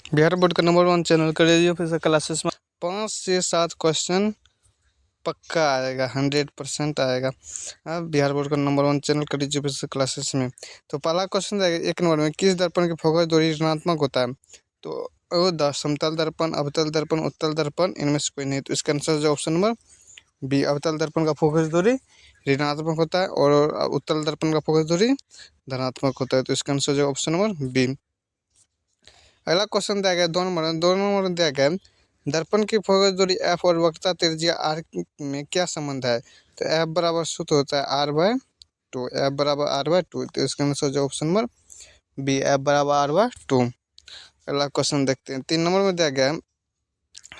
Bihar board का number 1 channel कर radio physics classes में 5 से 7 क्वेश्चन पक्का आएगा, 100% आएगा। अब बिहार बोर्ड का नंबर 1 चैनल कर रेडियो फिजिक्स क्लासेस में तो पहला क्वेश्चन रहेगा 1 नंबर में, किस दर्पण की फोकस दूरी ऋणात्मक होता है? तो वो समतल दर्पण, अवतल दर्पण, उत्तल दर्पण, इनमें से कोई नहीं। तो इसका आंसर जो ऑप्शन नंबर बी, अवतल दर्पण का फोकस दूरी ऋणात्मक होता है और उत्तल दर्पण का फोकस दूरी धनात्मक होता है। तो इसका आंसर जो ऑप्शन नंबर बी। अगला क्वेश्चन दिया गया 2 नंबर दिया गया, दर्पण की फोकस दूरी एफ और वक्रता त्रिज्या आर में क्या संबंध है? तो एफ बराबर सूत्र होता है r/2, एफ बराबर r/2। तो इसका आंसर जो ऑप्शन नंबर बी, एफ बराबर r/2। अगला क्वेश्चन देखते हैं 3 नंबर में दिया गया,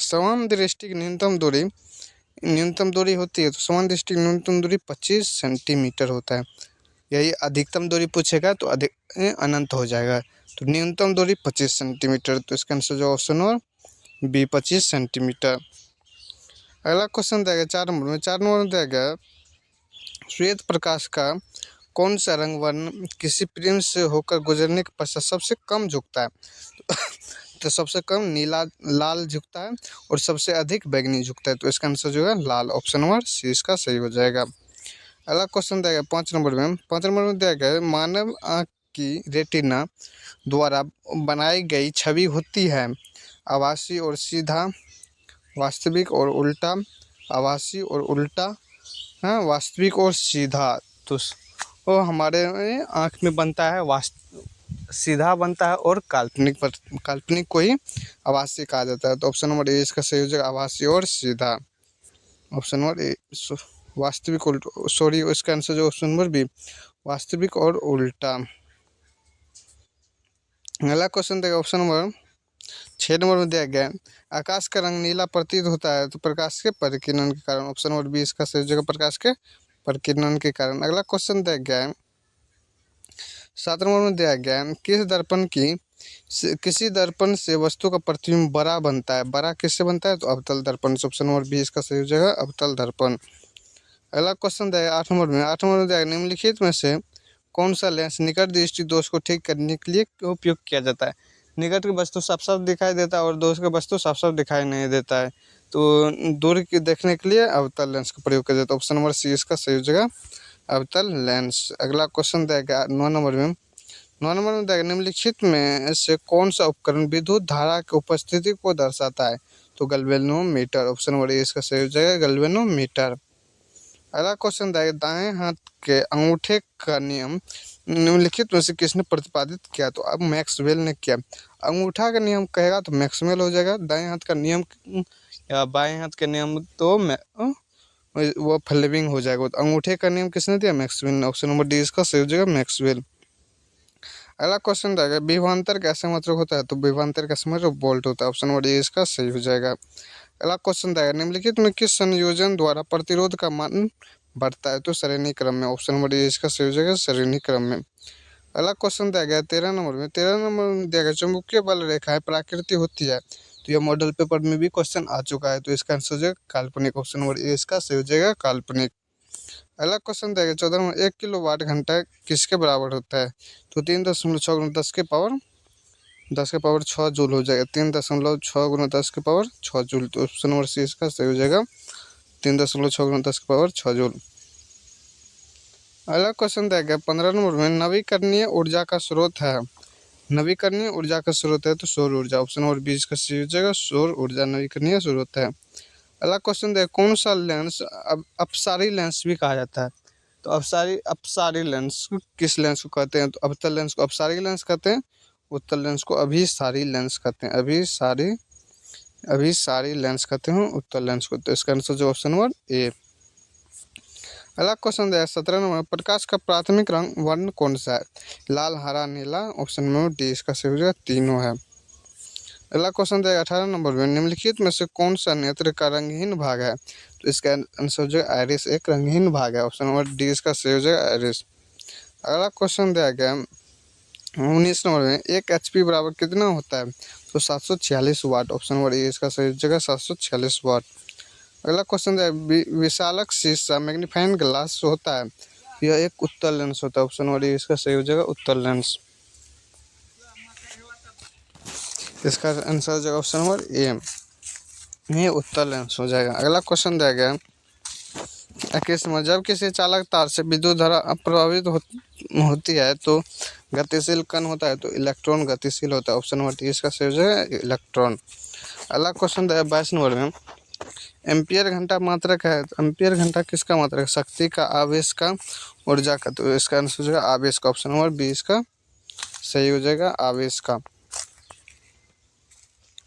समान दृष्टि की न्यूनतम दूरी होती है। तो समान दृष्टि की न्यूनतम दूरी 25 सेंटीमीटर होता है। यही अधिकतम दूरी पूछेगा तो अनंत हो जाएगा। तो न्यूनतम दूरी 25 सेंटीमीटर। तो इसका आंसर जो ऑप्शन नंबर बी, 25 सेंटीमीटर। अगला क्वेश्चन दिया गया 4 नंबर में दिया गया, श्वेत प्रकाश का कौन सा रंग वर्ण किसी प्रिज्म से होकर गुजरने के पश्चात सबसे कम झुकता है? तो सबसे कम नीला लाल झुकता है और सबसे अधिक बैंगनी झुकता है। तो इसका आंसर जो है लाल, ऑप्शन नंबर सी इसका सही हो जाएगा। अगला क्वेश्चन दिया गया 5 नंबर में दिया गया, मानव आँख की रेटिना द्वारा बनाई गई छवि होती है आभासी और सीधा, वास्तविक और उल्टा, आभासी और उल्टा, हाँ वास्तविक और सीधा। तो वो हमारे आँख में बनता है सीधा बनता है और काल्पनिक को ही आभासी कहा जाता है। तो ऑप्शन नंबर ए इसका सही हो जाएगा, आभासी और सीधा, ऑप्शन नंबर ए। वास्तविक सॉरी, इसका आंसर जो ऑप्शन नंबर बी, वास्तविक और उल्टा। अगला क्वेश्चन देगा ऑप्शन नंबर 6 नंबर में दिया गया, आकाश का रंग नीला प्रतीत होता है तो प्रकाश के परिकिरण के कारण। ऑप्शन नंबर बी इसका सही जगह, प्रकाश के परिकिरण के कारण। अगला क्वेश्चन दिया गया है 7 नंबर में दिया गया है, किसी दर्पण से वस्तु का प्रतिबिंब बड़ा बनता है। बड़ा किससे बनता है? तो अवतल दर्पण। ऑप्शन नंबर बी इसका सही जगह, अवतल दर्पण। अगला क्वेश्चन दिया 8 नंबर में दिया, निम्नलिखित में से कौन सा लेंस निकट दृष्टि दोष को ठीक करने के लिए उपयोग किया जाता है? निकट की वस्तु साफ साफ दिखाई देता है और दोष की वस्तु साफ साफ दिखाई नहीं देता है। तो दूर की देखने के लिए अवतल लेंस का प्रयोग किया जाता है। ऑप्शन नंबर सी इसका सही जगह, अवतल लेंस। अगला क्वेश्चन देगा 9 नंबर में देगा, निम्नलिखित में से कौन सा उपकरण विद्युत धारा की उपस्थिति को दर्शाता है? तो गैल्वेनोमीटर। ऑप्शन नंबर ए इसका सही जगह, गैल्वेनोमीटर। अगला क्वेश्चन है, दाएं हाथ के अंगूठे का नियम निम्नलिखित में से किसने प्रतिपादित किया? तो अब मैक्सवेल ने किया। अंगूठा का नियम कहेगा तो मैक्सवेल हो जाएगा। दाएं हाथ का नियम या बाएं हाथ का नियम तो वो फ्लेमिंग हो जाएगा। तो अंगूठे का नियम किसने दिया? मैक्सवेल ने। ऑप्शन नंबर डी इसका सही हो जाएगा, मैक्सवेल। अगला क्वेश्चन रहेगा, विभवांतर कैसे मात्रक होता है? तो विभवांतर का मात्रक वोल्ट होता है। ऑप्शन नंबर ए इसका सही हो जाएगा। अगला क्वेश्चन रहेगा, निम्नलिखित में किस संयोजन द्वारा प्रतिरोध का मान बढ़ता है? तो श्रेणी क्रम में। ऑप्शन नंबर ए इसका सही हो जाएगा, श्रेणी क्रम में। अगला क्वेश्चन दिया गया 13 नंबर में दिया गया, चुंबकीय बल रेखाएं प्राकृतिक होती है। तो यह मॉडल पेपर में भी क्वेश्चन आ चुका है। तो इसका आंसर हो जाएगा काल्पनिक। ऑप्शन नंबर ए इसका सही हो जाएगा, काल्पनिक। अगला क्वेश्चन दिया गया 14 नंबर, 1 किलोवाट घंटा किसके बराबर होता है? तो 3.6 गुना 10 के पावर 6 जूल हो जाएगा। 3.6 गुना 10 के पावर 6 जूल। तो ऑप्शन नंबर सी इसका सही हो जाएगा, 3.6 गुना 10 के पावर 6 जूल। अगला क्वेश्चन दिया गया 15 नंबर में, नवीकरणीय ऊर्जा का स्रोत है। नवीकरणीय ऊर्जा का स्रोत है तो सौर ऊर्जा। ऑप्शन नंबर बी इसका सही हो जाएगा, सौर ऊर्जा नवीकरणीय स्रोत है। अगला क्वेश्चन दिया, कौन सा लेंस अपसारी लेंस भी कहा जाता है? तो अपसारी लेंस किस लेंस को कहते हैं? तो अवतल लेंस को अपसारी लेंस कहते हैं, उत्तल लेंस को अभिसारी लेंस कहते हैं। अभिसारी लेंस कहते हैं उत्तल लेंस को। तो इसका आंसर जो ऑप्शन नंबर ए। अगला क्वेश्चन दिया 17 नंबर, प्रकाश का प्राथमिक रंग वर्ण कौन सा है? लाल, हरा, नीला। ऑप्शन नंबर डी इसका सही हो जाएगा, तीनों है। अगला क्वेश्चन दिया 18 नंबर में, निम्नलिखित में से कौन सा नेत्र का रंगहीन भाग है? तो इसका आंसर जो आइरिस एक रंगहीन भाग है। ऑप्शन नंबर डी इसका सही हो जाएगा, आइरिस। अगला क्वेश्चन दिया गया 19 नंबर में, 1 HP बराबर कितना होता है? तो 746 वाट। ऑप्शन नंबर ए इसका सही जगह, 746 वाट। अगला क्वेश्चन है, विशालक शीशा मैग्नीफाइंग ग्लास होता है, यह एक उत्तल लेंस होता है। ऑप्शन नंबर ए इसका सही हो जाएगा, उत्तल लेंस। इसका आंसर हो जाएगा ऑप्शन नंबर ए, ये उत्तर लेंस हो जाएगा। अगला क्वेश्चन दिया गया है 21 नंबर, जब किसी चालक तार से विद्युत धारा प्रभावित होती है तो गतिशील कण होता है तो इलेक्ट्रॉन गतिशील होता है। ऑप्शन नंबर डी इसका सही हो जाएगा इलेक्ट्रॉन। अगला क्वेश्चन दिया है 22 नंबर में, एम्पियर घंटा मात्रक है, एम्पियर घंटा किसका मात्रक है? शक्ति का, आवेश का, ऊर्जा का, तो इसका आंसर हो जाएगा आवेश का। ऑप्शन नंबर बी इसका सही हो जाएगा आवेश का।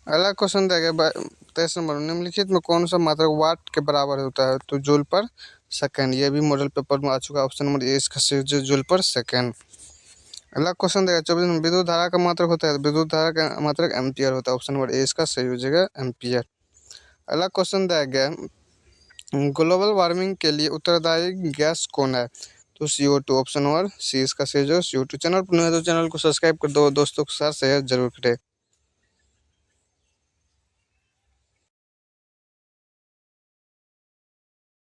अगला क्वेश्चन दिया गया 23 नंबर, निम्नलिखित में कौन सा मात्रक वाट के बराबर होता है? तो जूल पर सेकंड, ये भी मॉडल पेपर में आ चुका है। ऑप्शन नंबर ए इसका सही हो जाएगा जूल पर सेकंड। अगला क्वेश्चन देगा 24 नंबर, विद्युत धारा का मात्रक होता है, विद्युत धारा का मात्रक एम्पियर होता है। ऑप्शन नंबर ए इसका सही हो जाएगा एम्पियर। अगला क्वेश्चन दिया गया ग्लोबल वार्मिंग के लिए उत्तरदायी गैस कौन है? तो CO2। ऑप्शन नंबर सी इसका सही हो जाएगा CO2। चैनल पर नए तो चैनल को सब्सक्राइब कर दो, दोस्तों के साथ शेयर जरूर करें।